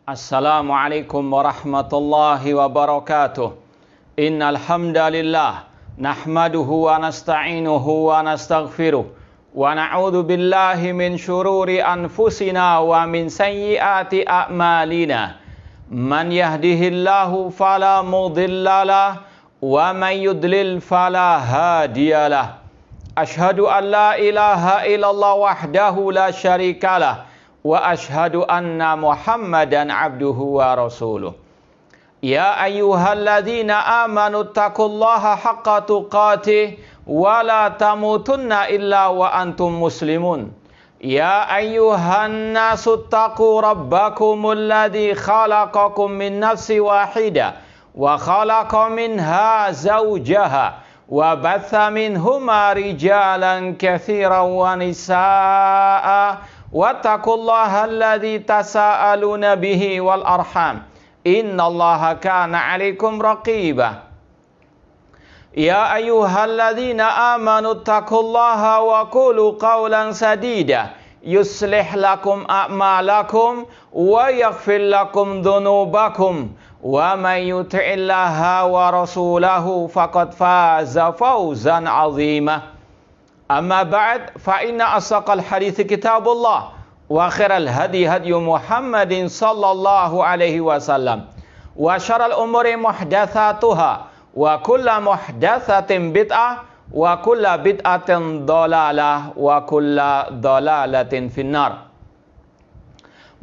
Assalamualaikum warahmatullahi wabarakatuh. Innal hamdalillah nahmaduhu wa nasta'inuhu wa nastaghfiruh wa na'udzu billahi min syururi anfusina wa min sayyiati a'malina. Man yahdihillahu fala mudhillalah wa man yudlil fala hadiyalah. Ashhadu an la ilaha illallah wahdahu la syarikalah wa ashhadu anna Muhammadan abduhu wa rasuluh. Ya ayyuhalladzina amanu taqullaha haqqa tuqatih wa la tamutunna illa wa antum muslimun. Ya ayyuhan nasu taqu rabbakumul ladzi khalaqakum min nafsin wahidah wa khalaqa minha zawjaha wa batha minhuma rijalan katsiran wa nisaa'a wattaqullaha alladzi tasaaluna bihi wal arham innallaha kana 'alaikum raqiba. Ya ayyuhalladzina amanu taqullaha wa qulu qawlan sadida yuslih lakum a'malakum wa yaghfir lakum dhunubakum wa may yuti'illaha wa rasulahu faqad faza fawzan 'azima. Amma ba'd, fa inna asaqal hadithi kitabullah wa khairal hadi hadyu Muhammadin sallallahu alaihi wasallam wa syarrul umuri muhdatsatuha wa kullu muhdatsatin bid'ah wa kullu bid'atin dhalalah wa kullu dhalalatin finnar.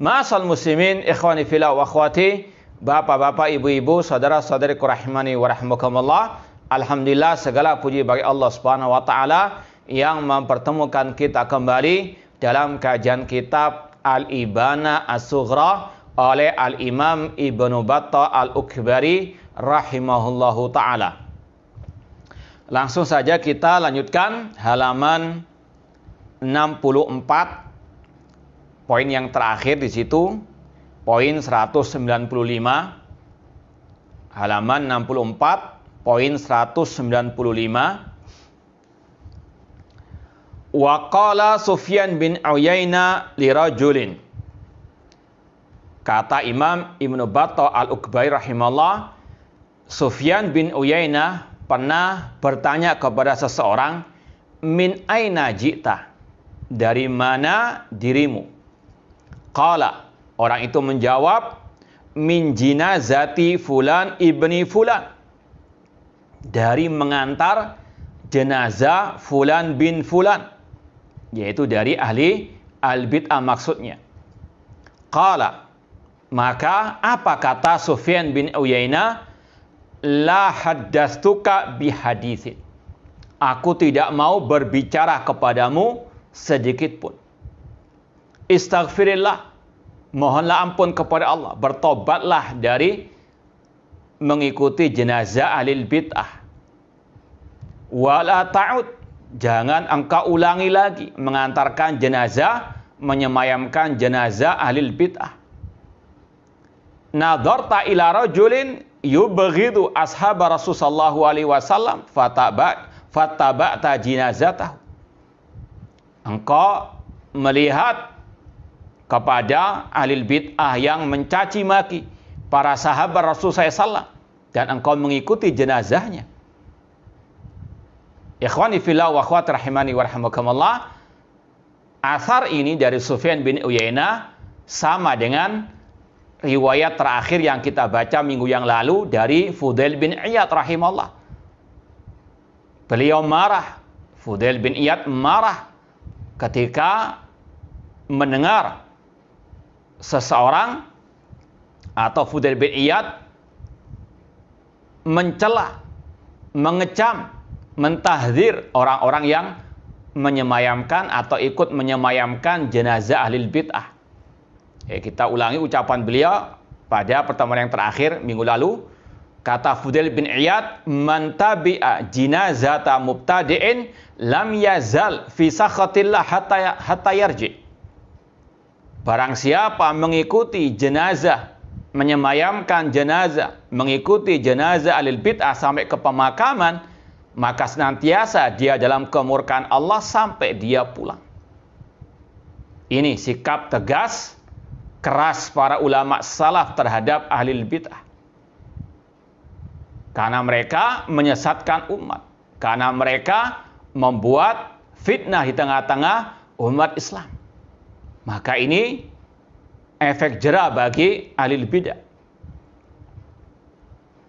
Ma'asal muslimin, ikhwani fillah wa akhwati, bapak-bapak, ibu-ibu, saudara-saudariku rahimani wa rahimakumullah. Alhamdulillah, segala puji bagi Allah Subhanahu wa taala yang mempertemukan kita kembali dalam kajian kitab Al-Ibana As-Sughra oleh Al-Imam Ibnu Battah Al-Ukbari rahimahullahu ta'ala. Langsung saja kita lanjutkan halaman 64, poin yang terakhir di situ, poin 195, halaman 64, poin 195. Wa qala Sufyan bin Uyainah li rajulin. Kata Imam Ibnu Battah Al-Ukbari rahimahullah, Sufyan bin Uyainah pernah bertanya kepada seseorang, min aina ji'ta? Dari mana dirimu? Qala, orang itu menjawab, min jinazati fulan ibni fulan. Dari mengantar jenazah fulan bin fulan, yaitu dari ahli al-bid'ah maksudnya. Qala, maka apa kata Sufyan bin Uyainah? La haddastuka bihaditsin. Aku tidak mau berbicara kepadamu sedikit pun. Istaghfirillah, mohonlah ampun kepada Allah, bertobatlah dari mengikuti jenazah ahli bid'ah. Wala ta'ud, jangan engkau ulangi lagi mengantarkan jenazah, menyemayamkan jenazah ahli bid'ah. Nadharta ila rajulin yubghidu ashab Rasulullah sallallahu alaihi wasallam fattaba'ta jinazatahu. Engkau melihat kepada ahli bid'ah yang mencaci maki para sahabat Rasulullah SAW dan engkau mengikuti jenazahnya. Ikhwani fillah wa akhwati rahimani wa rahimakumullah, asar ini dari Sufyan bin Uyainah sama dengan riwayat terakhir yang kita baca minggu yang lalu dari Fudail bin Iyad rahimahullah. Beliau marah, Fudail bin Iyad marah ketika mendengar seseorang atau Fudail bin Iyad mencela, mengecam, mentahdzir orang-orang yang menyemayamkan atau ikut menyemayamkan jenazah ahli bid'ah. Kita ulangi ucapan beliau pada pertemuan yang terakhir minggu lalu. Kata Fudail bin Iyad, man tabi'a jinazata mubtadi'in lam yazal fi sakhatillah hatta yarji. Barang siapa mengikuti jenazah, menyemayamkan jenazah, mengikuti jenazah ahli bid'ah sampai ke pemakaman, maka senantiasa dia dalam kemurkaan Allah sampai dia pulang. Ini sikap tegas keras para ulama salaf terhadap ahli bid'ah. Karena mereka menyesatkan umat. Karena mereka membuat fitnah di tengah-tengah umat Islam. Maka ini efek jera bagi ahli bid'ah.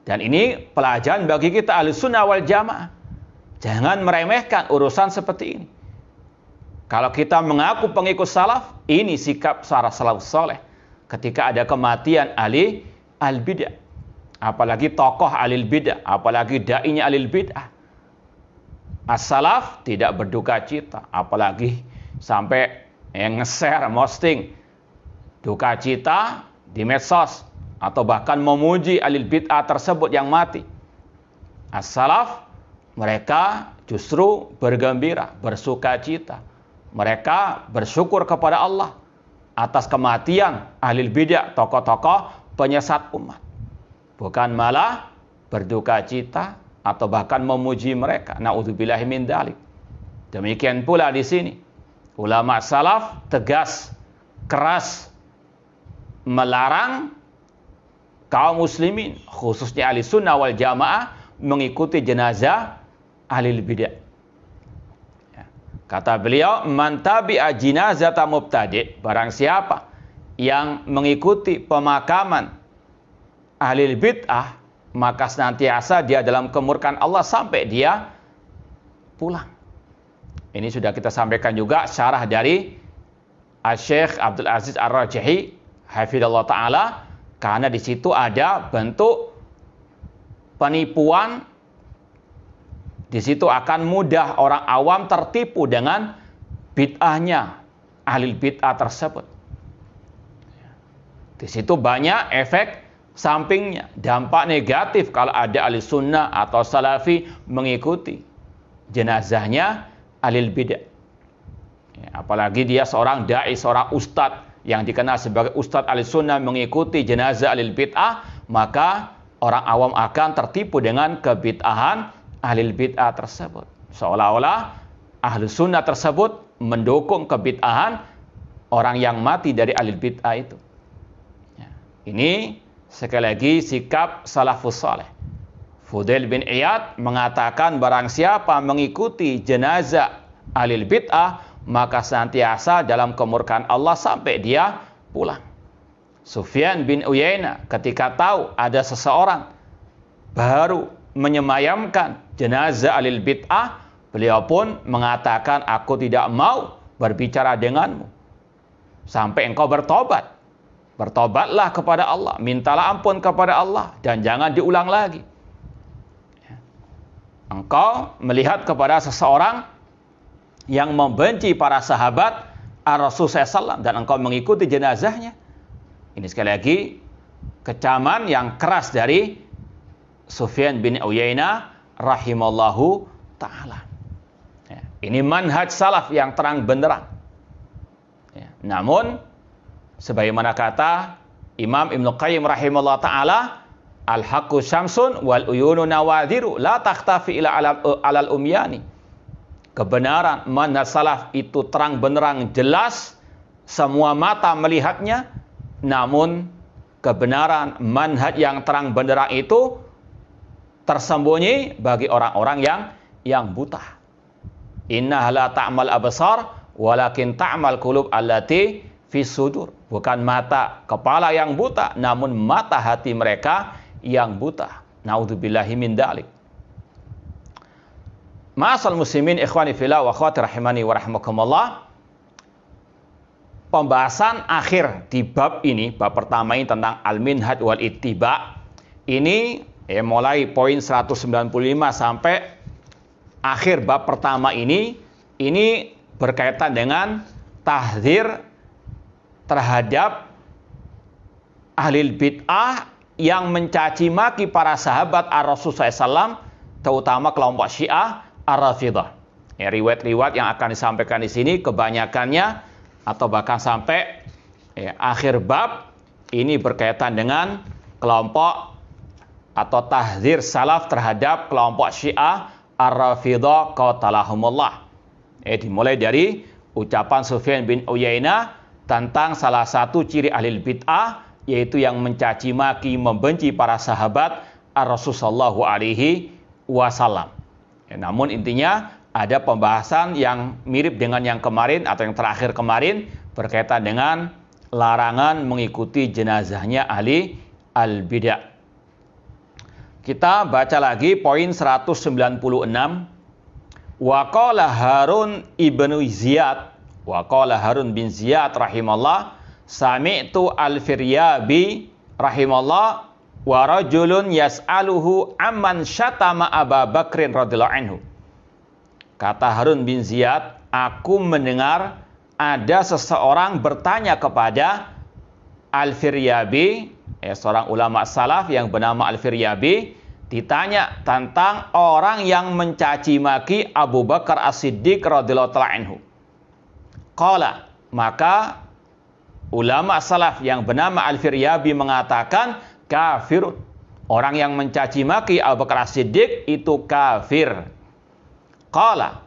Dan ini pelajaran bagi kita ahli sunnah wal jamaah. Jangan meremehkan urusan seperti ini. Kalau kita mengaku pengikut salaf, ini sikap para salafus saleh. Ketika ada kematian ahli al-bid'ah, apalagi tokoh ahli bid'ah, apalagi da'inya ahli bid'ah, as-salaf tidak berduka cita, apalagi sampai nge-share, posting duka cita di medsos, atau bahkan memuji ahli bid'ah tersebut yang mati. As-salaf, mereka justru bergembira, bersuka cita. Mereka bersyukur kepada Allah atas kematian ahli bid'ah, tokoh-tokoh penyesat umat. Bukan malah berduka cita atau bahkan memuji mereka. Na'udzubillahi min dzalik. Demikian pula di sini. Ulama salaf tegas, keras melarang kaum muslimin, khususnya ahli sunnah wal jamaah, mengikuti jenazah ahli bid'ah. Kata beliau, man tabi'a jinazata mubtadi', barang siapa yang mengikuti pemakaman ahli bid'ah, maka senantiasa dia dalam kemurkaan Allah sampai dia pulang. Ini sudah kita sampaikan juga syarah dari Syekh Abdul Aziz Ar-Rajihi hafizallahu taala, karena di situ ada bentuk penipuan. Di situ akan mudah orang awam tertipu dengan bid'ahnya ahli bid'ah tersebut. Di situ banyak efek sampingnya, dampak negatif kalau ada ahli sunnah atau salafi mengikuti jenazahnya ahli bid'ah. Apalagi dia seorang dai, seorang ustadz yang dikenal sebagai ustadz ahli sunnah mengikuti jenazah ahli bid'ah, maka orang awam akan tertipu dengan kebid'ahan ahli bid'ah tersebut. Seolah-olah ahli sunnah tersebut mendukung kebid'ahan orang yang mati dari ahli bid'ah itu. Ini sekali lagi sikap salafus saleh. Fudail bin Iyad mengatakan barang siapa mengikuti jenazah ahli bid'ah, maka senantiasa dalam kemurkaan Allah sampai dia pulang. Sufyan bin Uyainah ketika tahu ada seseorang baru menyemayamkan jenazah ahli bid'ah, beliau pun mengatakan, aku tidak mau berbicara denganmu sampai engkau bertobat. Bertobatlah kepada Allah, mintalah ampun kepada Allah, dan jangan diulang lagi. Engkau melihat kepada seseorang yang membenci para sahabat Rasul SAW dan engkau mengikuti jenazahnya. Ini sekali lagi kecaman yang keras dari Sufyan bin Uyainah rahimallahu ta'ala. Ini manhaj salaf yang terang benderang. Namun sebagaimana kata Imam Ibnu Qayyim rahimallahu ta'ala, al-haqqu syamsun wal uyunu nawadhiru la takhtafi ila alal umyani. Kebenaran manhaj salaf itu terang benderang, jelas, semua mata melihatnya. Namun kebenaran manhaj yang terang benderang itu tersembunyi bagi orang-orang yang buta. Innaha la ta'mal absar walakin ta'mal qulub allati fis sudur. Bukan mata kepala yang buta, namun mata hati mereka yang buta. Naudzubillahi min dzalik. Ma'asal muslimin ikhwani fillah wa akhwati rahimani wa rahimakumullah. Pembahasan akhir di bab ini, bab pertama ini tentang al-minhaj wal ittiba. Ini mulai poin 195 sampai akhir bab pertama ini berkaitan dengan tahdzir terhadap ahli bid'ah yang mencaci maki para sahabat Rasul SAW, terutama kelompok Syiah Ar-Rafidah. Riwayat-riwayat yang akan disampaikan di sini kebanyakannya atau bahkan sampai akhir bab ini berkaitan dengan kelompok atau tahdzir salaf terhadap kelompok Syiah Ar-Rafidah qatalahumullah. Dimulai dari ucapan Sufyan bin Uyainah tentang salah satu ciri ahli bid'ah, yaitu yang mencaci maki, membenci para sahabat Rasulullah SAW. Namun intinya ada pembahasan yang mirip dengan yang kemarin atau yang terakhir kemarin berkaitan dengan larangan mengikuti jenazahnya ahli al-bid'ah. Kita baca lagi poin 196. Wa qala Harun bin Ziyad rahimallah, sami'tu al-Firyabi rahimallah wa rajulun yas'aluhu amman syatama Abu Bakrin radhiyallahu anhu. Kata Harun bin Ziyad, aku mendengar ada seseorang bertanya kepada Al-Firyabi, seorang ulama salaf yang bernama Al-Firyabi, ditanya tentang orang yang mencaci maki Abu Bakar As-Siddiq radhiyallahu ta'ala anhu. Qala, maka ulama salaf yang bernama Al-Firyabi mengatakan kafir. Orang yang mencaci maki Abu Bakar As-Siddiq itu kafir. Qala,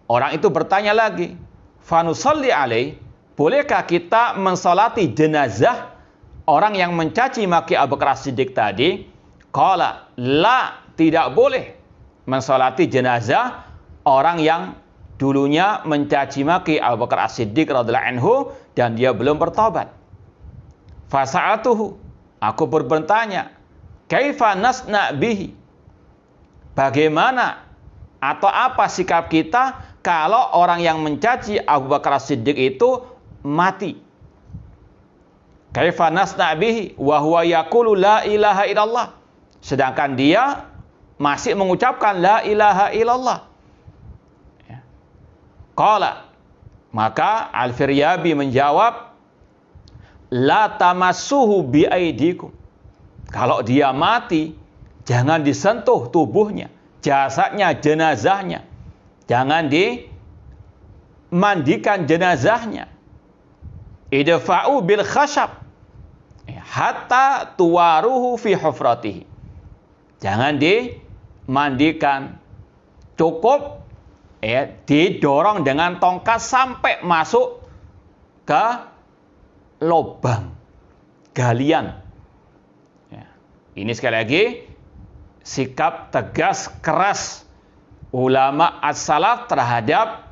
orang itu bertanya lagi, fanusalli alaih, bolehkah kita mensolati jenazah orang yang mencaci maki Abu Bakar As-Siddiq tadi? Qala, la, tidak boleh mensolati jenazah orang yang dulunya mencaci maki Abu Bakar As-Siddiq radhiyallahu anhu dan dia belum bertobat. Fasa'atuhu, aku bertanya, kaifa nasna bihi? Bagaimana atau apa sikap kita kalau orang yang mencaci Abu Bakar As-Siddiq itu mati? Kaifa nasna bihi wa huwa yaqulu la ilaha illallah, sedangkan dia masih mengucapkan la ilaha illallah. Qala, maka Al-Firyabi menjawab, la tamassuhu bi aidikum. Kalau dia mati, jangan disentuh tubuhnya, jasadnya, jenazahnya. Jangan dimandikan jenazahnya. Idfa'u bil khashab hatta tuwaruhu fi hufratihi. Jangan dimandikan, cukup didorong dengan tongkat sampai masuk ke lubang galian. Ini sekali lagi sikap tegas keras ulama as-salaf terhadap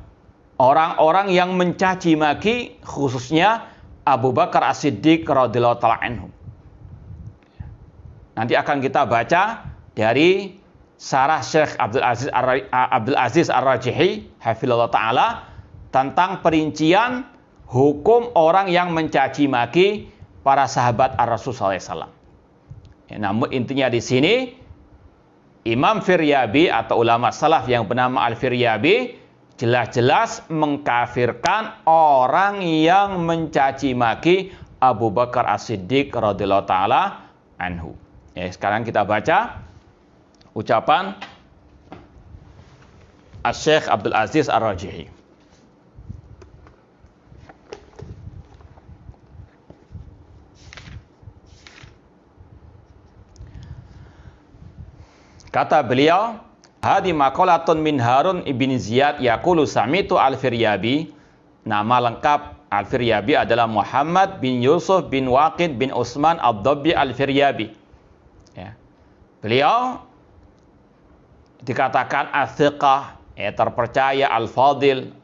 orang-orang yang mencaci maki khususnya Abu Bakar As-Siddiq radhiyallahu ta'ala anhu. Nanti akan kita baca dari Sarah Syekh Abdul Aziz Ar-Rajihi hafizallahu ta'ala tentang perincian hukum orang yang mencaci maki para sahabat Ar-Rasul SAW. Namun intinya di sini Imam Firyabi atau ulama salaf yang bernama Al-Firyabi jelas-jelas mengkafirkan orang yang mencaci maki Abu Bakar As-Siddiq radhiyallahu ta'ala anhu. Sekarang kita baca ucapan Syekh Abdul Aziz Ar-Rajihi. Kata beliau, hadi maqalatun min Harun ibn Ziyad yaqulu sami'tu Al-Firyabi. Nama lengkap Al-Firyabi adalah Muhammad bin Yusuf bin Waqid bin Utsman Ad-Dabbi Al-Firyabi. Beliau dikatakan as-thiqah, terpercaya, al-fadil,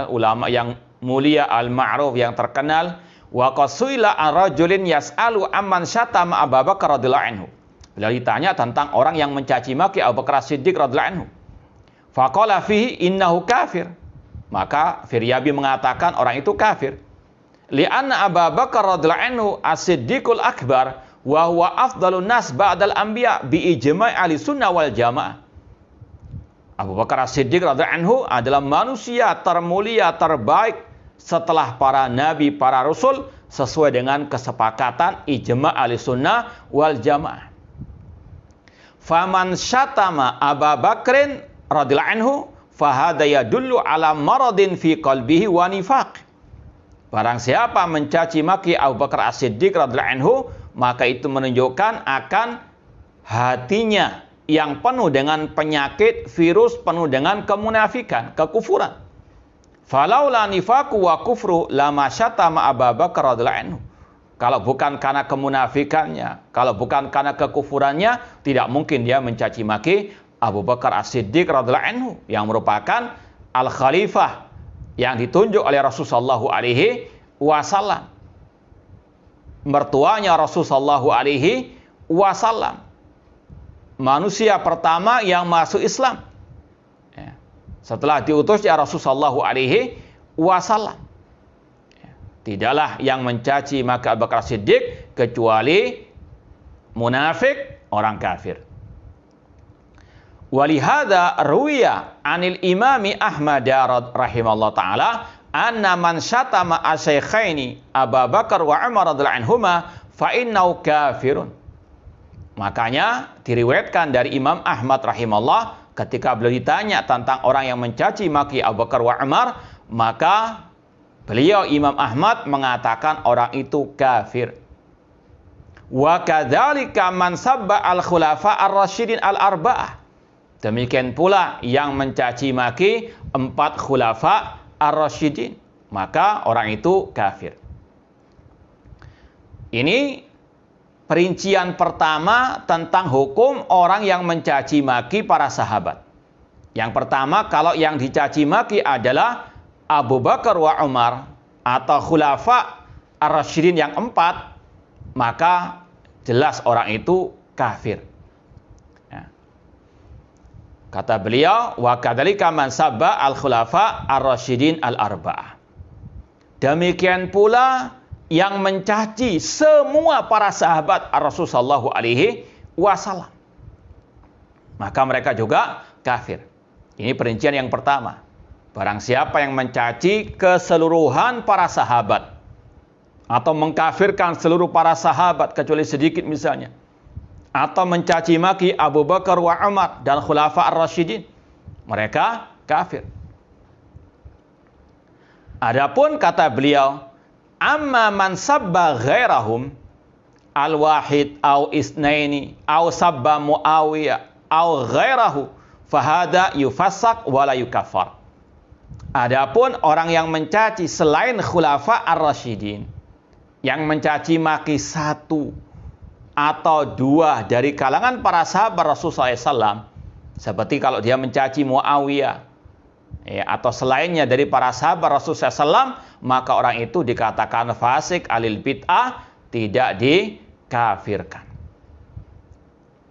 ulama yang mulia, al-ma'ruf, yang terkenal. Wa qasuila ar-rajulin yas'alu amman syatama Abu Bakar radhiyallahu anhu. Beliau ditanya tentang orang yang mencaci maki Abu Bakar As-Siddiq radhiyallahu anhu. Faqala fihi innahu kafir. Maka Firyabi mengatakan orang itu kafir. Li'anna Abu Bakar radhiyallahu anhu as-Siddiqul akbar wa huwa afdalun nas ba'dal anbiya bi ijma' ahli sunnah wal jamaah. Abu Bakar As-Siddiq radhiyallahu anhu adalah manusia termulia, terbaik setelah para nabi, para rasul, sesuai dengan kesepakatan ijma' ahli sunnah wal jamaah. Faman syatama Abu Bakrin radhiyallahu anhu fahada yadullu ala maradin fi qalbihi wa nifaq. Barang siapa mencaci maki Abu Bakar As-Siddiq radhiyallahu anhu, maka itu menunjukkan akan hatinya yang penuh dengan penyakit, virus, penuh dengan kemunafikan, kekufuran. Falaula nifaqu wa kufru lama syatama Abu Bakar radhiyallahu anhu. Kalau bukan karena kemunafikannya, kalau bukan karena kekufurannya, tidak mungkin dia mencaci maki Abu Bakar As-Siddiq radhiyallahu anhu yang merupakan al-khalifah yang ditunjuk oleh Rasulullah sallallahu alaihi wasallam. Mertuanya Rasulullah sallallahu alaihi wasallam. Manusia pertama yang masuk Islam. Setelah diutus ya Rasulullah sallallahu alaihi wasallam. Tidaklah yang mencaci maka Abu Bakar Siddiq kecuali munafik, orang kafir. Walihada ruwiya anil imami Ahmad rahimahullah ta'ala anna man syatama asyaikhaini Abu Bakar wa Umar radhiyallahu anhuma fa innahu kafirun. Makanya diriwayatkan dari Imam Ahmad rahimahullah, ketika beliau ditanya tentang orang yang mencaci maki Abu Bakar wa Umar, maka beliau Imam Ahmad mengatakan orang itu kafir. Wa kadzalika man sabba al-khulafa ar-rasyidin al-arba'ah. Demikian pula yang mencaci maki 4 khulafa ar-rasyidin, maka orang itu kafir. Ini perincian pertama tentang hukum orang yang mencaci maki para sahabat. Yang pertama, kalau yang dicaci maki adalah Abu Bakar wa Umar atau khulafa ar-rasyidin yang 4, maka jelas orang itu kafir. Ya. Kata beliau, wa kadzalika man sabba al-khulafa ar-rasyidin al-arba'ah. Demikian pula yang mencaci semua para sahabat Rasulullah sallallahu alaihi wasallam, maka mereka juga kafir. Ini perincian yang pertama. Barang siapa yang mencaci keseluruhan para sahabat atau mengkafirkan seluruh para sahabat kecuali sedikit misalnya, atau mencaci maki Abu Bakar wa Umar dan khulafa ar-rasyidin, mereka kafir. Adapun kata beliau, amma man sabba ghairahum al-wahid au isnaini au sabba Muawiyah au ghairahu fahada yufassak wala yukaffar. Adapun orang yang mencaci selain khulafa ar-rasyidin, yang mencaci maki 1 atau 2 dari kalangan para sahabat Rasulullah SAW, seperti kalau dia mencaci Muawiyah atau selainnya dari para sahabat Rasulullah SAW, maka orang itu dikatakan fasik alil bid'ah, tidak dikafirkan.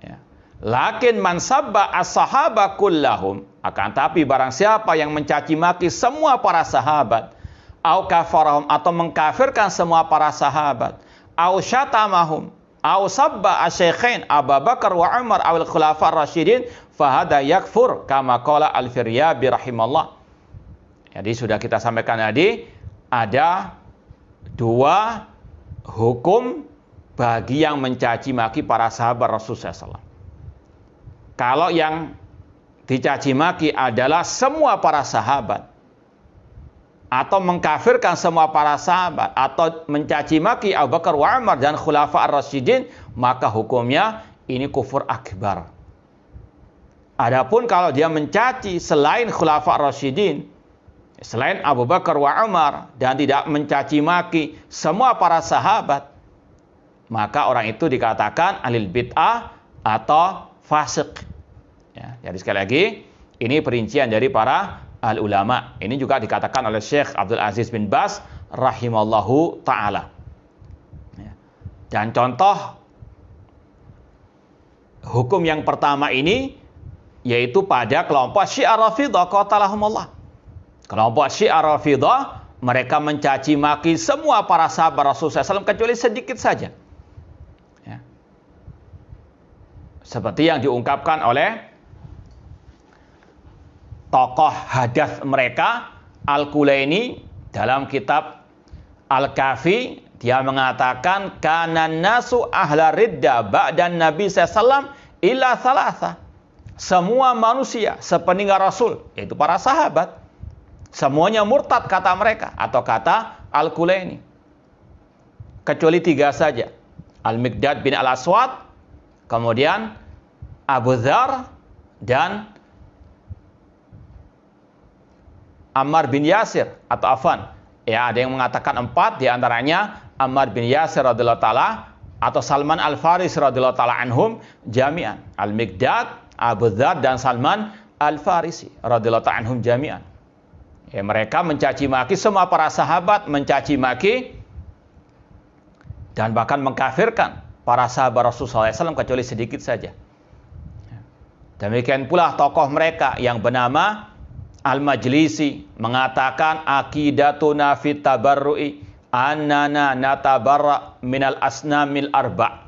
Ya. Lakin man sabba as-sahaba kullahum, akan tapi barang siapa yang mencaci maki semua para sahabat, au kafarahum atau mengkafirkan semua para sahabat, au syatamahum, au sabba asyaikhain Abu Bakar wa Umar awil khulafa ar-rasyidin, fahada yakfur kama qala al-Firyabi rahimallah. Jadi sudah kita sampaikan tadi, ada 2 hukum bagi yang mencaci maki para sahabat Rasulullah SAW. Kalau yang dicaci maki adalah semua para sahabat, atau mengkafirkan semua para sahabat, atau mencaci maki Abu Bakar wa Umar dan khulafa ar-rasyidin, maka hukumnya ini kufur akbar. Adapun kalau dia mencaci selain khulafa ar-rasyidin, selain Abu Bakar wa Umar, dan tidak mencaci maki semua para sahabat, maka orang itu dikatakan alil bid'ah atau fasik. Ya, jadi sekali lagi, ini perincian dari para al-ulama. Ini juga dikatakan oleh Syekh Abdul Aziz bin Baz rahimallahu ta'ala. Ya. Dan contoh hukum yang pertama ini yaitu pada kelompok Syiah Rafidah qatalahumullah. Kelompok Syiah Rafidah, mereka mencaci maki semua para sahabat Rasulullah SAW kecuali sedikit saja. Ya. Seperti yang diungkapkan oleh tokoh hadas mereka Al-Kulaini dalam kitab Al-Kafi. Dia mengatakan kanan nasu ahla ridda ba'dan Nabi SAW illa thalatha. Semua manusia sepeninggal Rasul, yaitu para sahabat, semuanya murtad kata mereka, atau kata Al-Kulaini, kecuali 3 saja. Al-Miqdad bin Al-Aswad, kemudian Abu Dzar, dan Ammar bin Yasir atau Affan. Ya, ada yang mengatakan 4, di antaranya Ammar bin Yasir radhiyallahu taala atau Salman Al-Farisi radhiyallahu taala anhum jami'an. Al-Miqdad, Abu Dzar dan Salman Al-Farisi radhiyallahu taala anhum jami'an. Ya, mereka mencaci maki semua para sahabat, mencaci maki dan bahkan mengkafirkan para sahabat Rasulullah SAW kecuali sedikit saja. Demikian pula tokoh mereka yang bernama Al-Majlisi mengatakan aqidatuna fit tabarru'i annana natabarra minal asnamil arba'.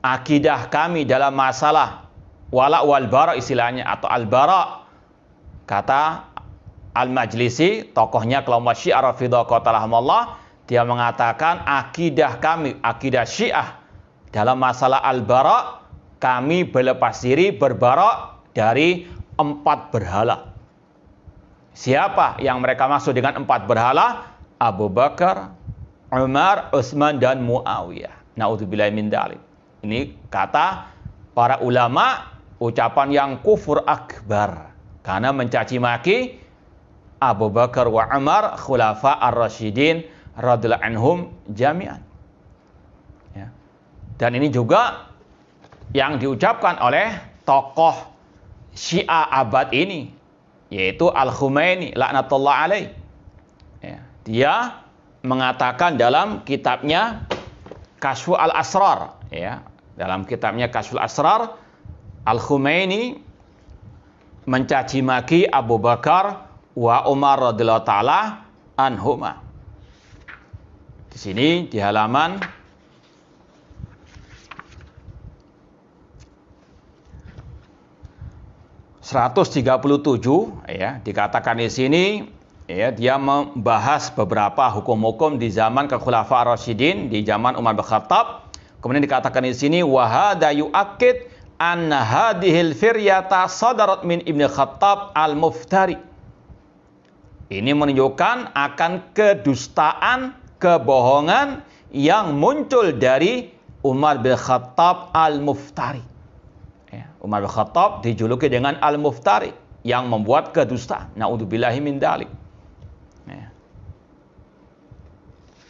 Akidah kami dalam masalah wala wal bara istilahnya atau al-bara, kata Al-Majlisi, tokohnya kelompok Syiah Rafidhah qatalahumullah, dia mengatakan akidah kami, akidah Syiah dalam masalah al-bara, kami berlepas diri berbara dari 4 berhala. Siapa yang mereka maksud dengan 4 berhala? Abu Bakar, Umar, Utsman dan Muawiyah. Naudzubillahi min dzalik. Ini kata para ulama ucapan yang kufur akbar karena mencaci maki Abu Bakar wa Umar khulafa ar-rasyidin radhiyallahu anhum jami'an. Ya. Dan ini juga yang diucapkan oleh tokoh Syiah abad ini, yaitu Al-Khumaini laknatullah alaih. Ya. Dia mengatakan dalam kitabnya Kashfu al-Asrar, ya, dalam kitabnya Kashfu al-Asrar, Al-Khumaini mencaci maki Abu Bakar wa Umar radhiyallahu taala anhuma. Di sini di halaman 137 ya, dikatakan di sini ya, dia membahas beberapa hukum-hukum di zaman kekhulafa ar-rasyidin, di zaman Umar bin Khattab. Kemudian dikatakan di sini wa hadza yu'akkid anna hadhil firyata sadarat min Ibnu Khattab al-Muftari. Ini menunjukkan akan kedustaan, kebohongan yang muncul dari Umar bin Khattab al-Muftari. Ya, Umar bin Khattab dijuluki dengan al-Muftari, yang membuat kedustaan. Naudzubillahi min dzalik. Ya.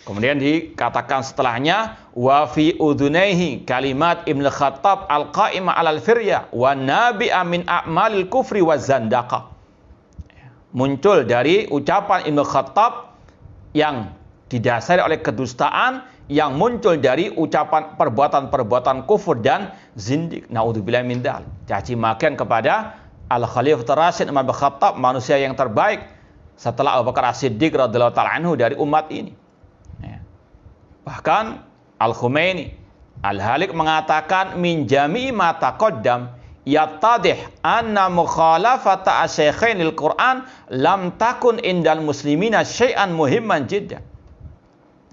Kemudian dikatakan setelahnya wa fi udhunaihi kalimat Ibnu Khattab al-qa'imah 'alal firya wa nabi'a min a'malil kufri wa zandaqah. Muncul dari ucapan Ibnu Khattab yang didasari oleh kedustaan, yang muncul dari ucapan perbuatan-perbuatan kufur dan zindik. Naudzubillahi min dzalik. Caci makian kepada Al-Khalifatul Rasyid Umar bin Khattab, manusia yang terbaik setelah Abu Bakar As-Siddiq radhiyallahu ta'ala anhu dari umat ini. Ya. Bahkan Al-Khumaini Al-Halik mengatakan min jami'i ma taqaddam yattadih anna mukhalafata asy-syaikhainil Qur'an lam takun indal muslimina syai'an muhimman jiddan.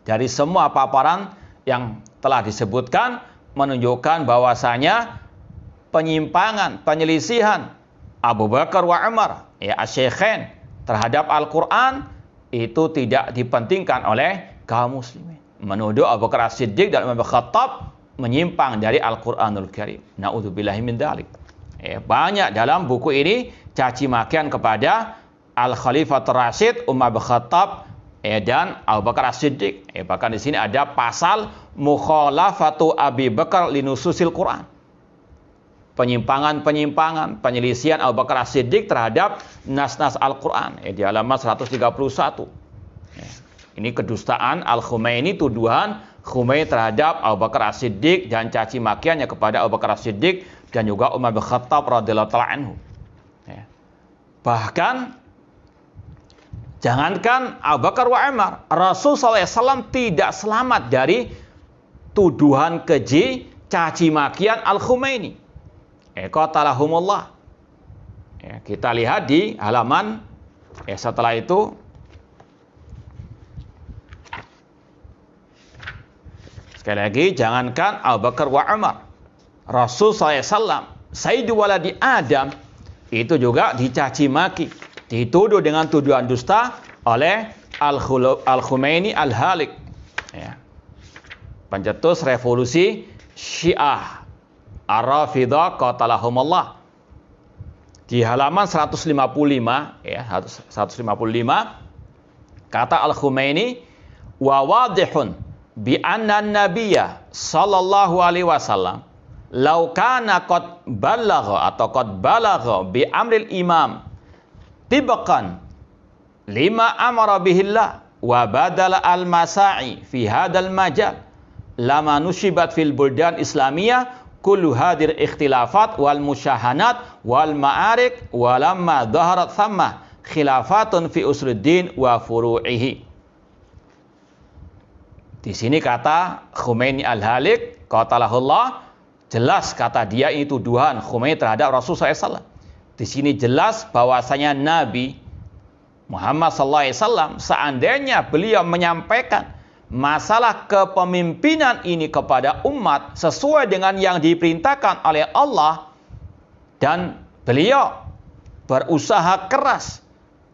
Dari semua paparan yang telah disebutkan menunjukkan bahwasanya penyimpangan, penyelisihan Abu Bakar wa Umar, ya asy-syaikhain terhadap Al-Qur'an itu tidak dipentingkan oleh kaum muslimin. Menuduh Abu Bakar As-Siddiq dan Umar bin Khattab menyimpang dari Al-Qur'anul Karim. Naudzubillahi min dzalik. Banyak dalam buku ini caci makian kepada Al-Khalifatul Rasyid Umar bin Khattab dan Abu Bakar As-Siddiq. Bahkan di sini ada pasal mukhalafatu Abi Bakar linususil Quran. Penyimpangan-penyimpangan, penyelisihan Abu Bakar As-Siddiq terhadap nas-nas Al-Quran. Di halaman 131. Ini kedustaan Al-Khumaini, tuduhan Khumaini terhadap Abu Bakar As-Siddiq dan caci makiannya kepada Abu Bakar As-Siddiq dan juga Umar bin Khattab radhiyallahu ta'ala anhu. Bahkan jangankan Abu Bakar wa Umar, Rasul SAW tidak selamat dari tuduhan keji, caci makian Al-Khumaini. Qatalahumullah. Kita lihat di halaman setelah itu. Sekali lagi, jangankan Abu Bakar wa Umar, Rasul SAW, Sayyidu waladi Adam, itu juga dicaci maki, dituduh dengan tuduhan dusta oleh Al-Khumaini Al-Halik, pencetus revolusi Syiah Ar-Rafidhah qatalahumullah. Di halaman 155 ya, 155 kata Al-Khumaini, wa wadihun bi anna nabiyya sallallahu alaihi wasallam law kana qad balagha bi amril imam tibaqan lima amara bihillah wa badala al-masa'i fi hadzal majal lama nusibat fil buldan islamiyah kullu hadir ikhtilafat wal musyahanat wal ma'arik walamma dhaharat thamma khilafatun fi usuluddin wa furu'ihi. Di sini kata Khumaini Al-Halik qatalahullah, jelas kata dia ini tuduhan Khumaini terhadap Rasulullah SAW. Di sini jelas bahwasanya Nabi Muhammad SAW seandainya beliau menyampaikan masalah kepemimpinan ini kepada umat sesuai dengan yang diperintahkan oleh Allah, dan beliau berusaha keras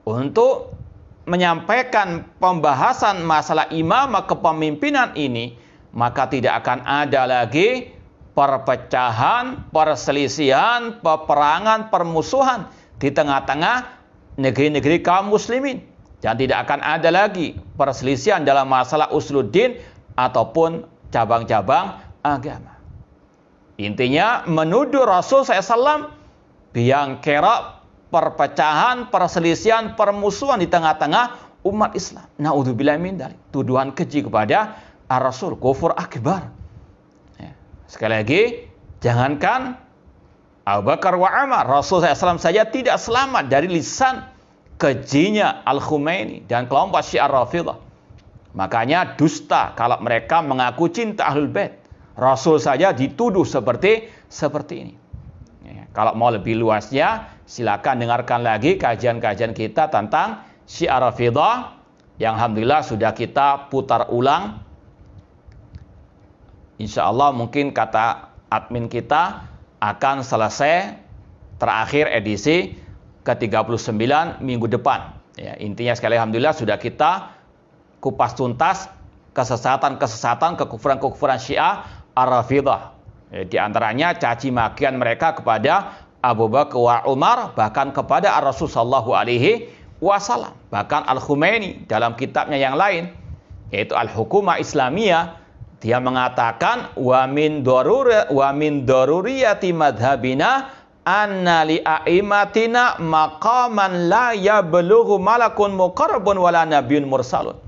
untuk menyampaikan pembahasan masalah imamah kepemimpinan ini, maka tidak akan ada lagi perpecahan, perselisihan, peperangan, permusuhan di tengah-tengah negeri-negeri kaum muslimin. Dan tidak akan ada lagi perselisihan dalam masalah usuluddin ataupun cabang-cabang agama. Intinya menuduh Rasul SAW biang kerok perpecahan, perselisihan, permusuhan di tengah-tengah umat Islam. Na'udzubillah min dzalik. Tuduhan keji kepada Ar-Rasul, kufur akbar. Ya. Sekali lagi, jangankan Abu Bakar wa Umar, Rasul SAW saja tidak selamat dari lisan kejinya Al-Khumaini dan kelompok Syiah Rafidhah. Makanya dusta kalau mereka mengaku cinta Ahlul Bait. Rasul saja dituduh seperti ini. Ya, kalau mau lebih luasnya, silakan dengarkan lagi kajian-kajian kita tentang Syiah Rafidhah yang alhamdulillah sudah kita putar ulang. Insya Allah mungkin kata admin kita akan selesai terakhir edisi ke-39 minggu depan. Ya, intinya sekali alhamdulillah sudah kita kupas tuntas kesesatan-kesesatan, kekufuran-kekufuran Syiah Ar-Rafidhah. Ya, di antaranya caci makian mereka kepada Abu Bakar wa Umar, bahkan kepada Ar-Rasul sallallahu alaihi wasallam. Bahkan Al-Khumaini dalam kitabnya yang lain, yaitu Al-Hukumah Islamiyah, dia mengatakan wa min daruriyati madhabina anna li a'immatina maqaman la yablughu malakun muqarrabun wala nabiyyun mursalun.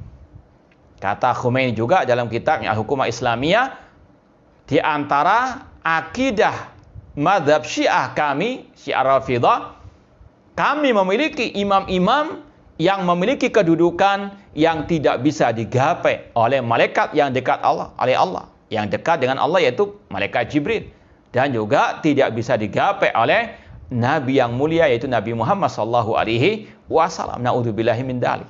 Kata Khumaini juga dalam kitabnya Al-Hukumah Islamiyah, di antara akidah mazhab Syiah kami, Syiah Rafidhah, kami memiliki imam-imam yang memiliki kedudukan yang tidak bisa digapai oleh malaikat yang dekat oleh Allah, yang dekat dengan Allah yaitu malaikat Jibril. Dan juga tidak bisa digapai oleh Nabi yang mulia yaitu Nabi Muhammad sallallahu alaihi wasallam. Na'udzubillahi min dzalik.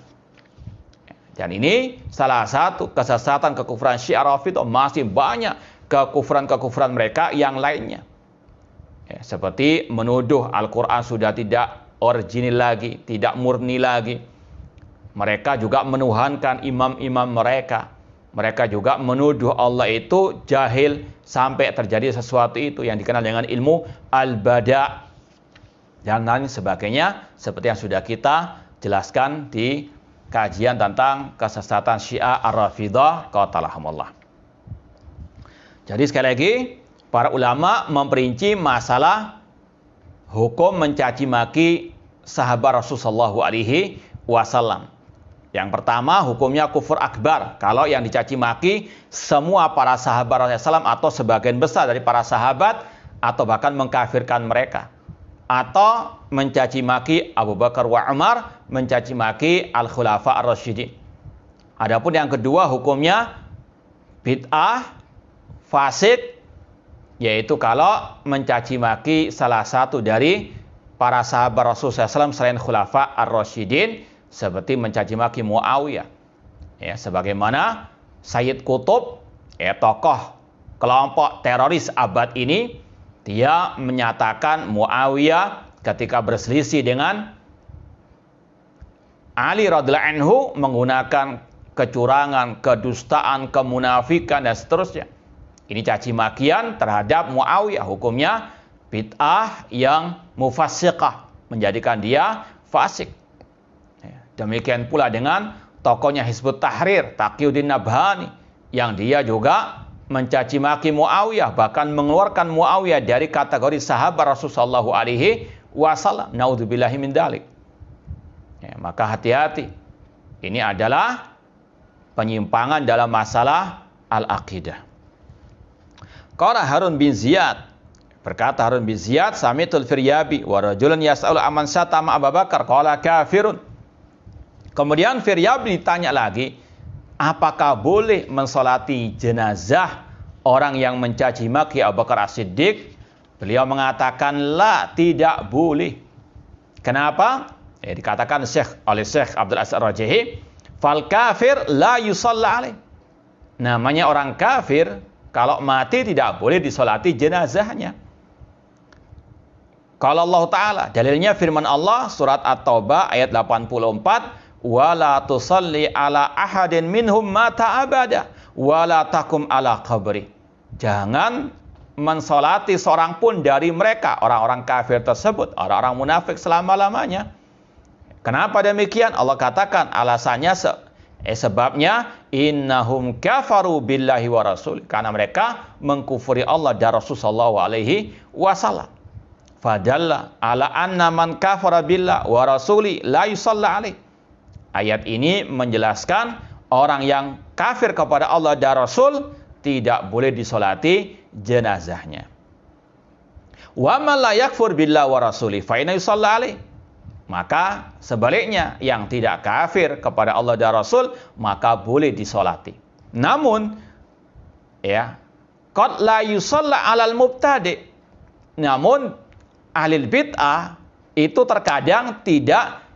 Dan ini salah satu kesesatan kekufuran Syiah Rafidhah. Masih banyak kekufuran-kekufuran mereka yang lainnya. Ya, seperti menuduh Al-Quran sudah tidak original lagi, tidak murni lagi. Mereka juga menuhankan imam-imam mereka. Mereka juga menuduh Allah itu jahil sampai terjadi sesuatu itu yang dikenal dengan ilmu al-bada' dan lain sebagainya, seperti yang sudah kita jelaskan di kajian tentang kesesatan Syiah Ar-Rafidhah qatalahumullah. Jadi sekali lagi, para ulama memperinci masalah hukum mencaci maki sahabat Rasulullah sallallahu alaihi wasallam. Yang pertama, hukumnya kufur akbar. Kalau yang dicaci maki semua para sahabat Rasulullah SAW atau sebagian besar dari para sahabat, atau bahkan mengkafirkan mereka. Atau mencaci maki Abu Bakar wa Umar, mencaci maki Al-Khulafa Ar-Rasyidin. Adapun yang kedua, hukumnya bid'ah, fasik, yaitu kalau mencaci maki salah satu dari para sahabat Rasulullah SAW selain Khulafa Ar-Rasyidin, seperti mencaci maki Muawiyah. Ya, sebagaimana Sayyid Qutb, tokoh kelompok teroris abad ini, dia menyatakan Muawiyah ketika berselisih dengan Ali radhiyallahu anhu menggunakan kecurangan, kedustaan, kemunafikan dan seterusnya. Ini caci makian terhadap Muawiyah, hukumnya bid'ah yang mufassiqah. menjadikan dia fasik. Demikian pula dengan tokohnya Hizbut Tahrir, Taqiyuddin Nabhani, yang dia juga mencaci maki Muawiyah, bahkan mengeluarkan Muawiyah dari kategori sahabat Rasulullah sallallahu alaihi wasallam. Naudzubillahi min dzalik. Maka hati-hati. Ini adalah penyimpangan dalam masalah al-aqidah. Qala Harun bin Ziyad, berkata Harun bin Ziyad, sami'tul Firyabi wa rajulun yas'alu aman syatama Abu Bakar qala kafirun. Kemudian Firyabi ditanya lagi, apakah boleh mensolati jenazah orang yang mencaci maki Abu Bakar As-Siddiq? Beliau mengatakan, la, tidak boleh. Kenapa? Dikatakan oleh Syekh Abdul Aziz Ar-Rajihi, fal kafir la yusalla alaih. Namanya orang kafir, kalau mati tidak boleh disolati jenazahnya. Kalau Allah Ta'ala, dalilnya firman Allah, surat At-Taubah ayat 84, wala tusalli ala ahadin minhum mata abada wala takum ala qabri. Jangan mensolati seorang pun dari mereka, orang-orang kafir tersebut, orang-orang munafik selama-lamanya. Kenapa demikian? Allah katakan alasannya sebabnya innahum kafaru billahi wa rasul, karena mereka mengkufuri Allah dan Rasul sallallahu alaihi wasallam. Fadalla ala anna man kafara billah wa rasuli la yusalla alaihi. Ayat ini menjelaskan orang yang kafir kepada Allah dan Rasul tidak boleh disolati jenazahnya. Wa man la yakfur billah wa rasuli fa inna yusalla alaihi. Maka sebaliknya, yang tidak kafir kepada Allah dan Rasul maka boleh disolati. Namun qad la yusalla alal mubtadi. Namun ahli bid'ah itu terkadang tidak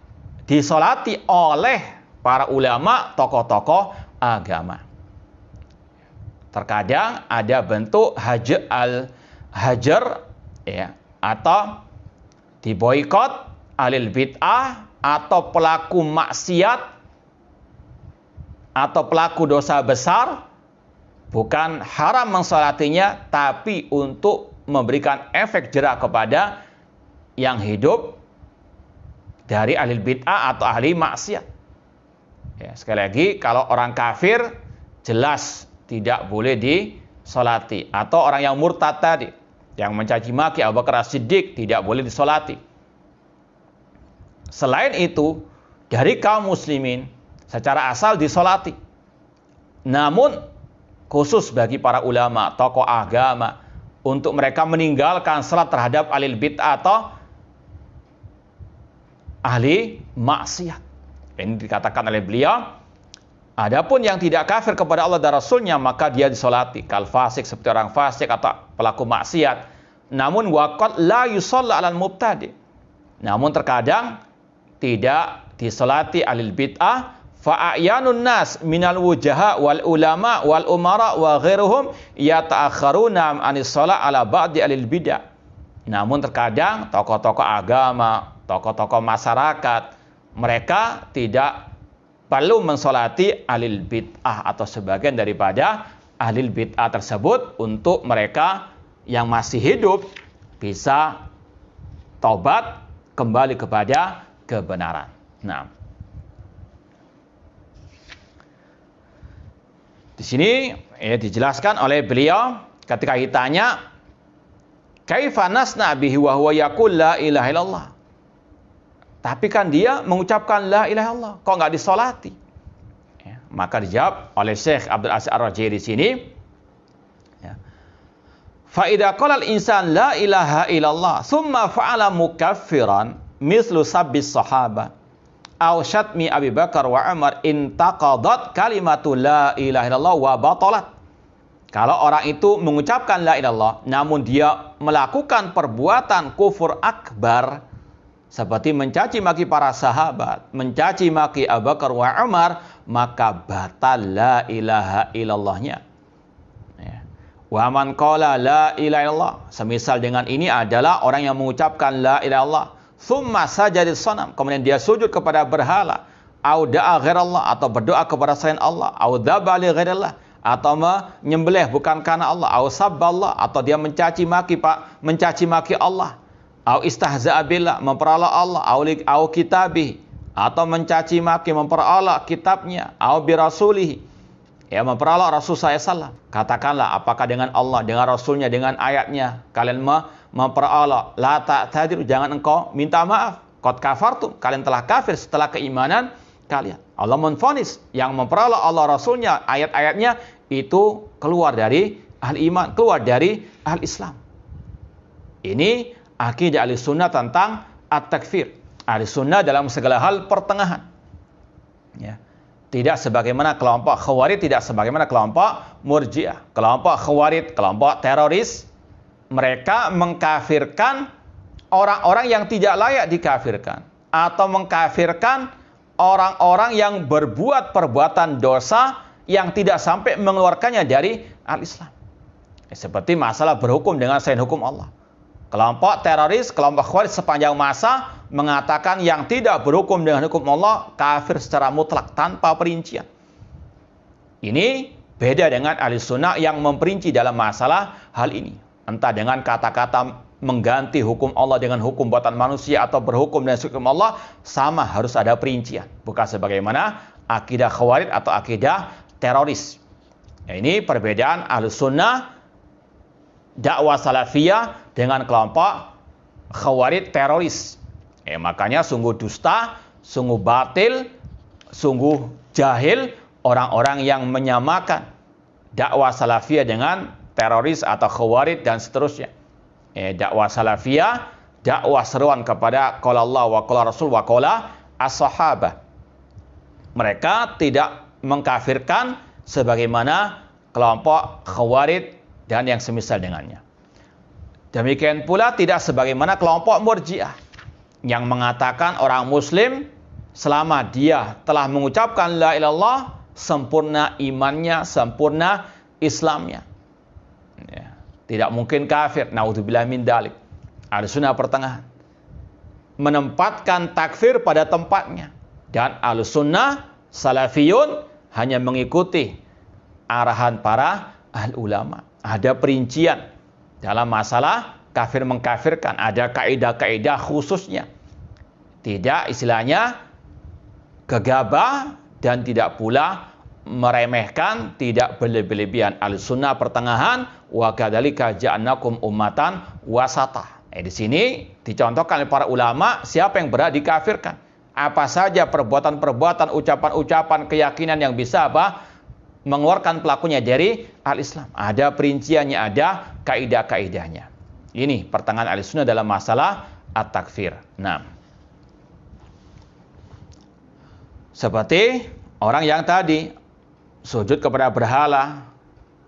disolati oleh para ulama, tokoh-tokoh agama. Terkadang ada bentuk hajar atau diboikot ahli bid'ah atau pelaku maksiat atau pelaku dosa besar, bukan haram mensolatinya, tapi untuk memberikan efek jera kepada yang hidup dari ahli bid'ah atau ahli maksiat. Sekali lagi, kalau orang kafir jelas tidak boleh disolati, atau orang yang murtad tadi, yang mencaci maki Abu Bakar As-Siddiq tidak boleh disolati. Selain itu, dari kaum muslimin secara asal disolati. Namun khusus bagi para ulama, tokoh agama, untuk mereka meninggalkan salat terhadap ahli bid'ah atau ahli maksiat. Ini dikatakan oleh beliau, adapun yang tidak kafir kepada Allah dan Rasulnya maka dia disolati, kal fasik, seperti orang fasik atau pelaku maksiat. Namun waqad la yusalla alal mubtadi. Namun terkadang tidak disolati ahli bid'ah, fa'ayanun nas minal wujaha wal ulama wal umara wa ghairuhum yata'akharuna anis shalah ala ba'di ahli bid'ah. Namun terkadang tokoh-tokoh agama, tokoh-tokoh masyarakat, mereka tidak perlu mensolati ahli bid'ah atau sebagian daripada ahli bid'ah tersebut, untuk mereka yang masih hidup bisa taubat kembali kepada kebenaran. Nah, di sini dijelaskan oleh beliau ketika ditanya, kaifa nasna bihi wa huwa yaqul la ilaha illallah. Tapi kan dia mengucapkan la ilaha illallah, kok nggak disolati? Maka dijawab oleh Syekh Abdul Aziz Ar-Rajihi di sini, fa idza qala al-insan la ilaha illallah thumma fa'ala mukaffiran mislu sabbis sahabah aw syatmi Abi Bakar wa Umar intaqadat kalimatu la ilaha illallah wa batalat. Kalau orang itu mengucapkan la ilaha illallah namun dia melakukan perbuatan kufur akbar seperti mencaci maki para sahabat, mencaci maki Abu Bakar wa Umar, maka batal la ilaha illallahnya. Wa man qala la ilaha illallah, semisal dengan ini adalah orang yang mengucapkan la ilaha illallah, thumma sajadis sanam, kemudian dia sujud kepada berhala, au da'a ghairallah, atau berdoa kepada selain Allah, au dzaba li ghairillah, atau menyembelih bukan karena Allah, au sabballah, atau dia mencaci maki Allah, au istahza'a billah, memperalah Allah, au kitabih, atau mencaci maki, memperalah kitabnya, au birasulihi, ya, memperalah Rasul SAW. Katakanlah, apakah dengan Allah, dengan Rasulnya, dengan ayatnya kalian memperalah? La ta'tadiru, jangan engkau minta maaf. Qad kafartum, kalian telah kafir setelah keimanan kalian. Allah menvonis yang memperalah Allah Rasulnya, ayat-ayatnya, itu keluar dari ahli iman, keluar dari ahli Islam. Ini akidah ahli sunnah tentang at-takfir. Ahli sunnah dalam segala hal pertengahan. Ya. Tidak sebagaimana kelompok Khawarij, tidak sebagaimana kelompok Murji'ah. Kelompok Khawarij, kelompok teroris, mereka mengkafirkan orang-orang yang tidak layak dikafirkan, atau mengkafirkan orang-orang yang berbuat perbuatan dosa yang tidak sampai mengeluarkannya dari al-Islam. Seperti masalah berhukum dengan selain hukum Allah. Kelompok teroris, kelompok Khawarij sepanjang masa mengatakan yang tidak berhukum dengan hukum Allah kafir secara mutlak tanpa perincian. Ini beda dengan ahli sunnah yang memperinci dalam masalah hal ini. Entah dengan kata-kata mengganti hukum Allah dengan hukum buatan manusia atau berhukum dengan hukum Allah, sama harus ada perincian. Bukan sebagaimana akidah Khawarij atau akidah teroris. Ya, ini perbedaan ahli sunnah dakwah salafiyah dengan kelompok Khawarij teroris. Makanya sungguh dusta, sungguh batil, sungguh jahil orang-orang yang menyamakan dakwah salafiyah dengan teroris atau Khawarij dan seterusnya. Dakwah salafiyah, dakwah seruan kepada qala Allah wa qala Rasul wa qala as-sahabah. Mereka tidak mengkafirkan sebagaimana kelompok Khawarij dan yang semisal dengannya. Demikian pula tidak sebagaimana kelompok Murji'ah yang mengatakan orang muslim selama dia telah mengucapkan la ilallah, sempurna imannya, sempurna Islamnya. Ya, tidak mungkin kafir. Naudzubillah min dalik. Ahlussunnah pertengahan menempatkan takfir pada tempatnya, dan ahlussunnah salafiyun hanya mengikuti arahan para ahli ulama. Ada perincian dalam masalah kafir mengkafirkan, ada kaidah-kaidah khususnya. Tidak istilahnya gegabah dan tidak pula meremehkan, tidak berlebihan. Ahlussunnah pertengahan, wa kadzalika ja'alnakum ummatan wasatah. Di sini dicontohkan oleh para ulama siapa yang berhak dikafirkan. Apa saja perbuatan-perbuatan, ucapan-ucapan, keyakinan yang bisa mengeluarkan pelakunya dari al-Islam. Ada perinciannya, ada kaidah-kaidahnya. Ini pertengahan Ahlussunnah dalam masalah at-takfir. Nah, seperti orang yang tadi sujud kepada berhala,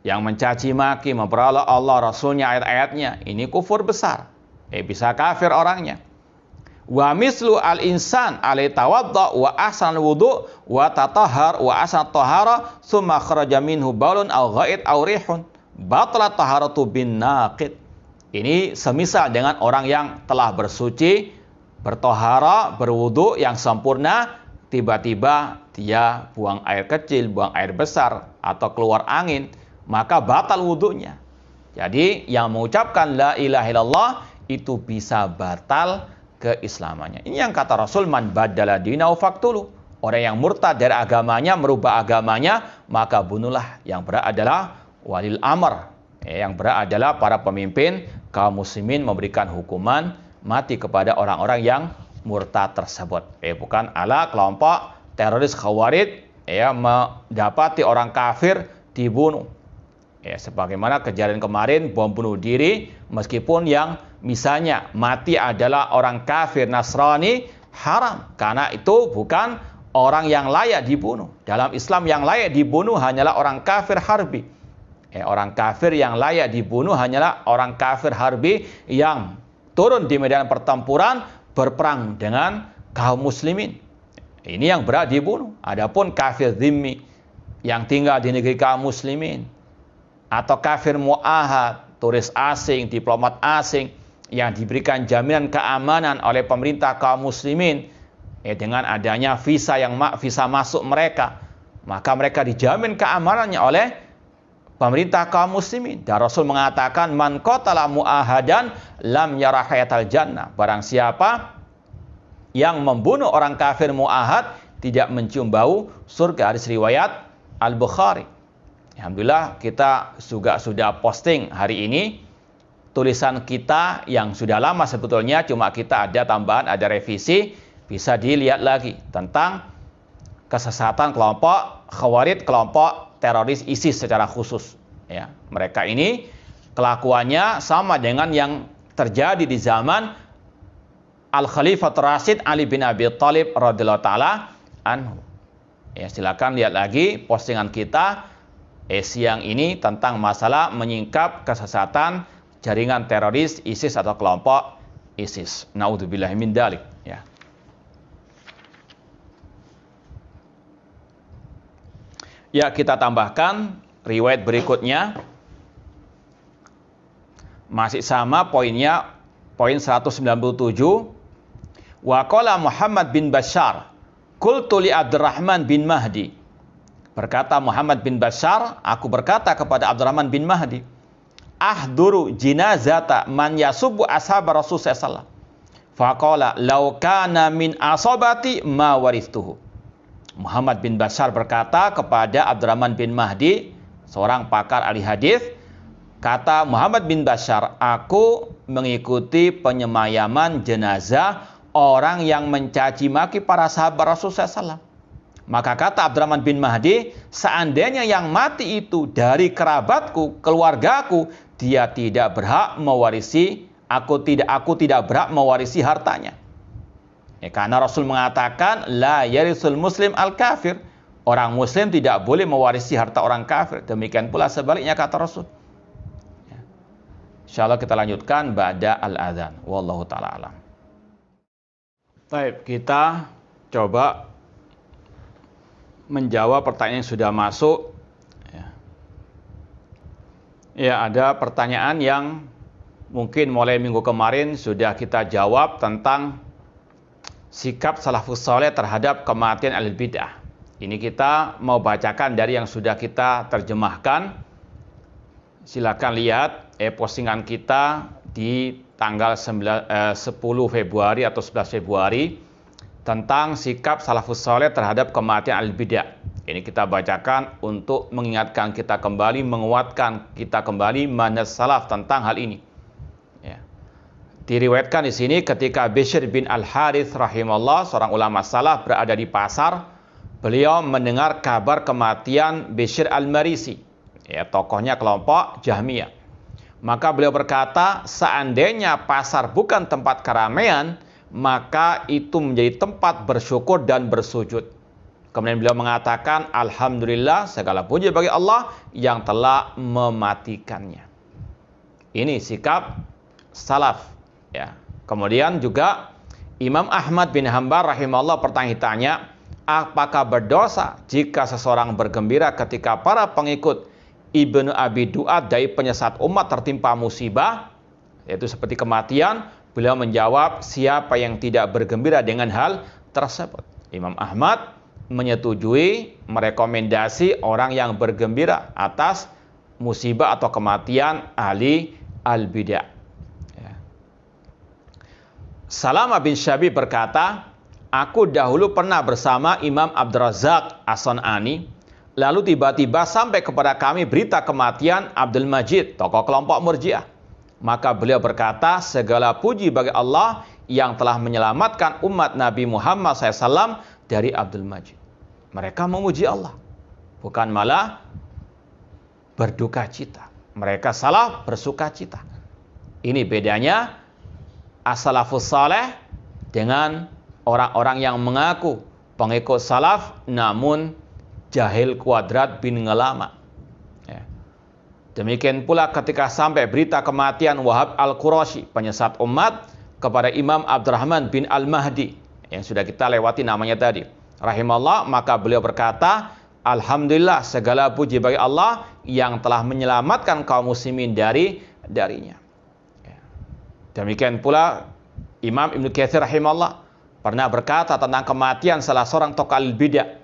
yang mencaci maki, memperalah Allah, Rasulnya, ayat-ayatnya, ini kufur besar. Bisa kafir orangnya. Wa mislu al-insan alai tawadda wa ahsan wudu wa tatahhar wa ahsan tahara summa kharaja minhu baulun aw ghaid aw rihun batala taharatu bin naqid. Ini semisal dengan orang yang telah bersuci, bertohara, berwudu yang sempurna, tiba-tiba dia buang air kecil, buang air besar, atau keluar angin, maka batal wudunya. Jadi yang mengucapkan la ilaha illallah itu bisa batal keislamannya. Ini yang kata Rasul, man badala dinahu faqtulu. Orang yang murtad dari agamanya, merubah agamanya, maka bunuhlah. Yang berat adalah walil amr. Yang berat adalah para pemimpin kaum muslimin memberikan hukuman mati kepada orang-orang yang murtad tersebut. Bukan ala kelompok teroris Khawarij mendapati orang kafir dibunuh. Sebagaimana kejadian kemarin bom bunuh diri, meskipun yang misalnya mati adalah orang kafir Nasrani, haram karena itu bukan orang yang layak dibunuh. Dalam Islam yang layak dibunuh hanyalah orang kafir harbi. Orang kafir yang layak dibunuh hanyalah orang kafir harbi yang turun di medan pertempuran berperang dengan kaum muslimin. Ini yang berat dibunuh. Adapun kafir zimmi yang tinggal di negeri kaum muslimin, atau kafir mu'ahad, turis asing, diplomat asing yang diberikan jaminan keamanan oleh pemerintah kaum muslimin dengan adanya visa masuk mereka, maka mereka dijamin keamanannya oleh pemerintah kaum muslimin. Dan Rasul mengatakan, man qatala mu'ahadan lam yara hayatal jannah. Barang siapa yang membunuh orang kafir mu'ahad tidak mencium bau surga. Hadis riwayat Al-Bukhari. Alhamdulillah kita juga sudah posting hari ini tulisan kita yang sudah lama sebetulnya, cuma kita ada tambahan, ada revisi, bisa dilihat lagi tentang kesesatan kelompok Khawarij, kelompok teroris ISIS secara khusus. Ya, mereka ini kelakuannya sama dengan yang terjadi di zaman Al-Khalifatul Rasyid Ali bin Abi Thalib radhiyallahu taala anhu. Ya, silakan lihat lagi postingan kita siang ini tentang masalah menyingkap kesesatan jaringan teroris ISIS atau kelompok ISIS. Naudzubillahi min dzalik, ya. Ya, kita tambahkan riwayat berikutnya. Masih sama poinnya, poin 197. Wa qala Muhammad bin Bashar, qultu li Abdurrahman bin Mahdi. Berkata Muhammad bin Bashar, aku berkata kepada Abdurrahman bin Mahdi, ahduru jinazata man yasubbu ashab Rasul sallallahu alaihi wasallam. Faqala law kana min asabati ma waristuhu. Muhammad bin Bashar berkata kepada Abdurrahman bin Mahdi, seorang pakar ahli hadis, kata Muhammad bin Bashar, aku mengikuti penyemayaman jenazah orang yang mencaci maki para sahabat Rasul sallallahu alaihi wasallam. Maka kata Abdurrahman bin Mahdi, seandainya yang mati itu dari kerabatku, keluargaku, dia tidak berhak mewarisi, aku tidak berhak mewarisi hartanya. Ya, karena Rasul mengatakan la yarisul muslim al kafir, orang muslim tidak boleh mewarisi harta orang kafir. Demikian pula sebaliknya kata Rasul. Ya. Insyaallah kita lanjutkan ba'da al-adzan. Wallahu taala alam. Baik, kita coba menjawab pertanyaan yang sudah masuk. Ya, ada pertanyaan yang mungkin mulai minggu kemarin sudah kita jawab tentang sikap salafus saleh terhadap kematian ahli bid'ah. Ini kita mau bacakan dari yang sudah kita terjemahkan. Silakan lihat postingan kita di tanggal 10 Februari atau 11 Februari tentang sikap salafus saleh terhadap kematian ahli bid'ah. Ini kita bacakan untuk mengingatkan kita kembali, menguatkan kita kembali manhaj salaf tentang hal ini. Ya. Diriwayatkan di sini ketika Bishr bin Al-Harith rahimahullah, seorang ulama salaf berada di pasar, beliau mendengar kabar kematian Bishr Al-Marisi, ya, tokohnya kelompok Jahmiyah. Maka beliau berkata, seandainya pasar bukan tempat keramaian, maka itu menjadi tempat bersyukur dan bersujud. Kemudian beliau mengatakan, alhamdulillah, segala puji bagi Allah yang telah mematikannya. Ini sikap salaf. Ya. Kemudian juga Imam Ahmad bin Hanbal rahimahullah ditanya, apakah berdosa jika seseorang bergembira ketika para pengikut Ibnu Abi Du'ad dari penyesat umat tertimpa musibah, yaitu seperti kematian? Beliau menjawab, siapa yang tidak bergembira dengan hal tersebut? Imam Ahmad menyetujui, merekomendasi orang yang bergembira atas musibah atau kematian ahli al-bid'ah. Ya. Salama bin Syabib berkata, aku dahulu pernah bersama Imam Abdurrazzaq As-San'ani, lalu tiba-tiba sampai kepada kami berita kematian Abdul Majid, tokoh kelompok Murji'ah. Maka beliau berkata, segala puji bagi Allah yang telah menyelamatkan umat Nabi Muhammad SAW dari Abdul Majid. Mereka memuji Allah, bukan malah berduka cita. Mereka salah bersuka cita. Ini bedanya as-salafus saleh dengan orang-orang yang mengaku pengikut salaf namun jahil kuadrat bin ngelama. Ya. Demikian pula ketika sampai berita kematian Wahab al-Qurashi, penyesat umat, kepada Imam Abdurrahman bin Al-Mahdi yang sudah kita lewati namanya tadi, rahimahullah, maka beliau berkata, alhamdulillah, segala puji bagi Allah yang telah menyelamatkan kaum muslimin darinya. Ya. Demikian pula Imam Ibnu Katsir rahimahullah pernah berkata tentang kematian salah seorang tokoh al-bid'ah.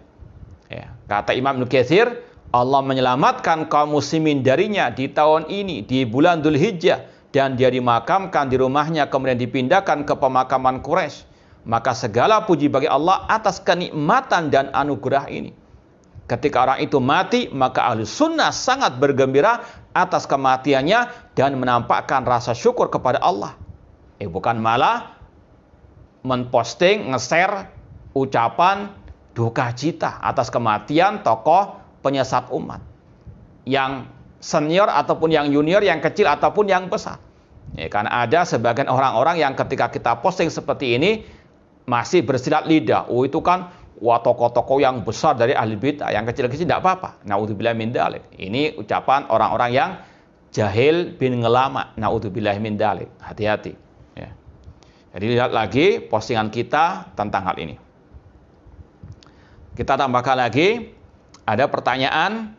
Ya. Kata Imam Ibnu Katsir, Allah menyelamatkan kaum muslimin darinya di tahun ini, di bulan Dzulhijjah, dan dia dimakamkan di rumahnya, kemudian dipindahkan ke pemakaman Quraisy. Maka segala puji bagi Allah atas kenikmatan dan anugerah ini. Ketika orang itu mati, maka ahli sunnah sangat bergembira atas kematiannya dan menampakkan rasa syukur kepada Allah. Bukan malah menposting, nge-share ucapan duka cita atas kematian tokoh penyesat umat. Yang senior ataupun yang junior, yang kecil ataupun yang besar. Karena ada sebagian orang-orang yang ketika kita posting seperti ini masih bersilat lidah. Itu kan tokoh-tokoh yang besar dari ahli bid'ah, yang kecil-kecil tidak apa-apa. Naudzubillah min dzalik. Ini ucapan orang-orang yang jahil bin ngelama. Naudzubillah min dzalik. Hati-hati. Ya. Jadi lihat lagi postingan kita tentang hal ini. Kita tambahkan lagi, ada pertanyaan,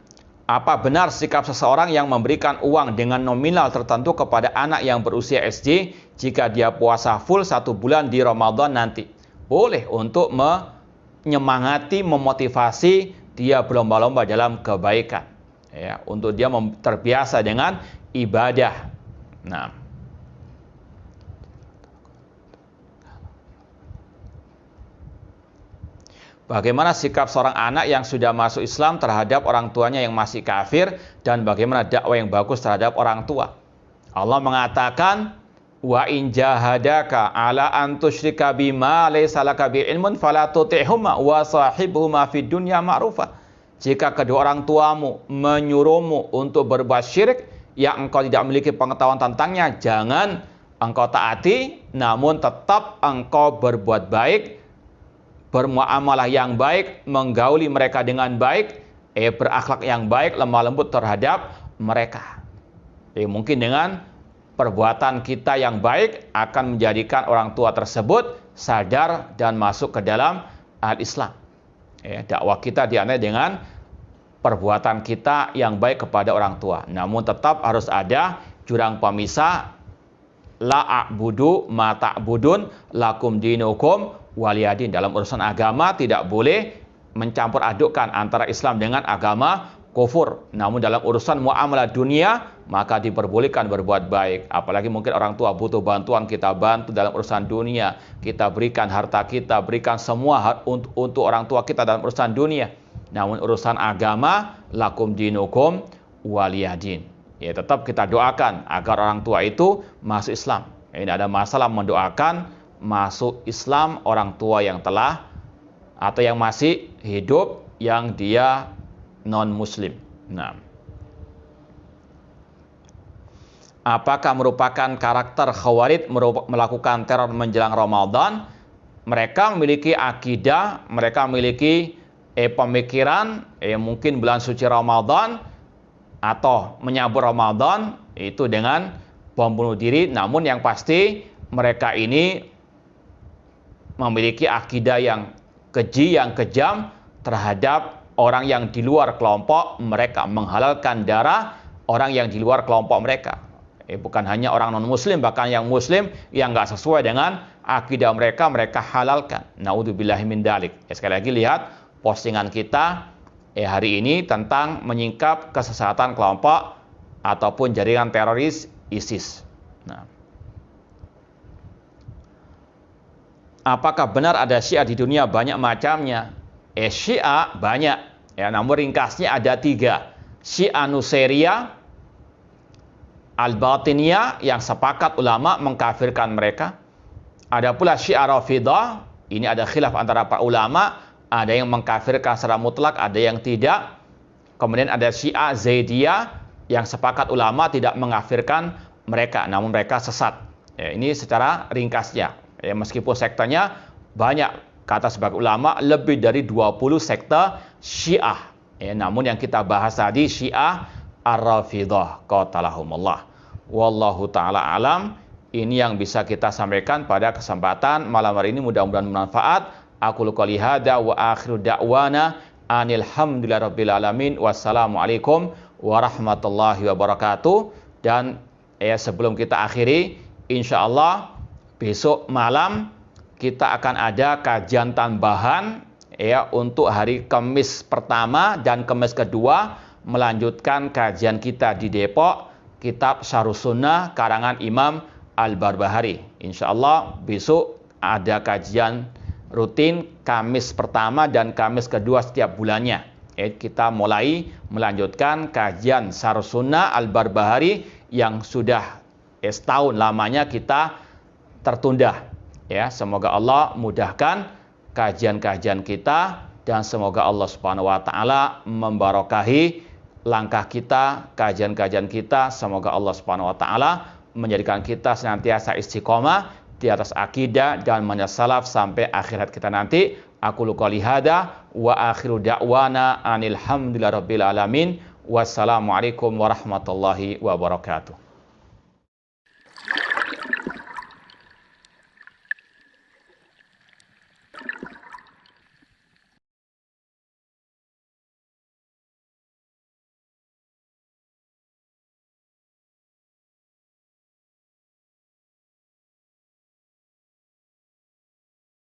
apa benar sikap seseorang yang memberikan uang dengan nominal tertentu kepada anak yang berusia SD jika dia puasa full 1 bulan di Ramadan nanti? Boleh untuk menyemangati, memotivasi dia berlomba-lomba dalam kebaikan. Ya, untuk dia terbiasa dengan ibadah. Nah, bagaimana sikap seorang anak yang sudah masuk Islam terhadap orang tuanya yang masih kafir, dan bagaimana dakwah yang bagus terhadap orang tua? Allah mengatakan, wa in jahadaka ala an tusyrika bima laysa laka bi ilmun fala tuti'huma wa sahibhuma fid dunya ma'rufa. Jika kedua orang tuamu menyuruhmu untuk berbuat syirik yang engkau tidak memiliki pengetahuan tentangnya, jangan engkau taati, namun tetap engkau berbuat baik, bermuamalah yang baik, menggauli mereka dengan baik, berakhlak yang baik, lemah lembut terhadap mereka. Mungkin dengan perbuatan kita yang baik akan menjadikan orang tua tersebut sadar dan masuk ke dalam al-Islam. Dakwah kita diantaranya dengan perbuatan kita yang baik kepada orang tua. Namun tetap harus ada jurang pemisah, la a'budu ma ta'budun lakum dinukum waliyadin. Dalam urusan agama tidak boleh mencampur adukkan antara Islam dengan agama kufur. Namun dalam urusan muamalah dunia maka diperbolehkan berbuat baik. Apalagi mungkin orang tua butuh bantuan, kita bantu dalam urusan dunia. Kita berikan harta kita, berikan semua untuk orang tua kita dalam urusan dunia. Namun urusan agama, lakum dinukum waliyadin. Tetap kita doakan agar orang tua itu masuk Islam. Ini ada masalah mendoakan masuk Islam orang tua yang telah atau yang masih hidup yang dia non-muslim. Nah, apakah merupakan karakter Khawarij melakukan teror menjelang Ramadan? Mereka memiliki akidah, mereka memiliki pemikiran, mungkin bulan suci Ramadan atau menyambut Ramadan itu dengan bom bunuh diri. Namun yang pasti mereka ini memiliki akidah yang keji, yang kejam terhadap orang yang di luar kelompok mereka, menghalalkan darah orang yang di luar kelompok mereka. Bukan hanya orang non-muslim, bahkan yang muslim yang nggak sesuai dengan akidah mereka, mereka halalkan. Naudzubillahi min dzalik. Sekali lagi lihat postingan kita hari ini tentang menyingkap kesesatan kelompok ataupun jaringan teroris ISIS. Nah, apakah benar ada Syiah di dunia? Banyak macamnya. Syiah banyak, namun ringkasnya ada 3. Syiah Nusairiyah, Al-Batiniyah yang sepakat ulama mengkafirkan mereka. Ada pula Syiah Rafidah, ini ada khilaf antara para ulama, ada yang mengkafirkan secara mutlak, ada yang tidak. Kemudian ada Syiah Zaidiyah yang sepakat ulama tidak mengkafirkan mereka, namun mereka sesat. Ini secara ringkasnya. Meskipun sektanya banyak, kata sebagai ulama lebih dari 20 sekte Syiah. Namun yang kita bahas tadi Syiah Ar-Rafidah qatalahumullah. Wallahu ta'ala alam. Ini yang bisa kita sampaikan pada kesempatan malam hari ini, mudah-mudahan bermanfaat. Aku qouli hadza wa akhiru da'wana alhamdulillahirabbil alamin. Wassalamualaikum warahmatullahi wabarakatuh. Dan sebelum kita akhiri, insyaallah besok malam kita akan ada kajian tambahan ya untuk hari Kamis pertama dan Kamis kedua melanjutkan kajian kita di Depok, kitab Syarhus Sunnah karangan Imam Al-Barbahari. Insyaallah besok ada kajian rutin Kamis pertama dan Kamis kedua setiap bulannya. Kita mulai melanjutkan kajian Syarhus Sunnah Al-Barbahari yang sudah setahun lamanya kita tertunda. Ya, semoga Allah mudahkan kajian-kajian kita dan semoga Allah Subhanahu wa taala membarakahi langkah kita, kajian-kajian kita. Semoga Allah Subhanahu wa taala menjadikan kita senantiasa istiqomah di atas akidah dan manhaj salaf sampai akhirat kita nanti. Aku qouli hada wa akhiru da'wana anil hamdulillahi rabbil alamin. Wassalamualaikum warahmatullahi wabarakatuh.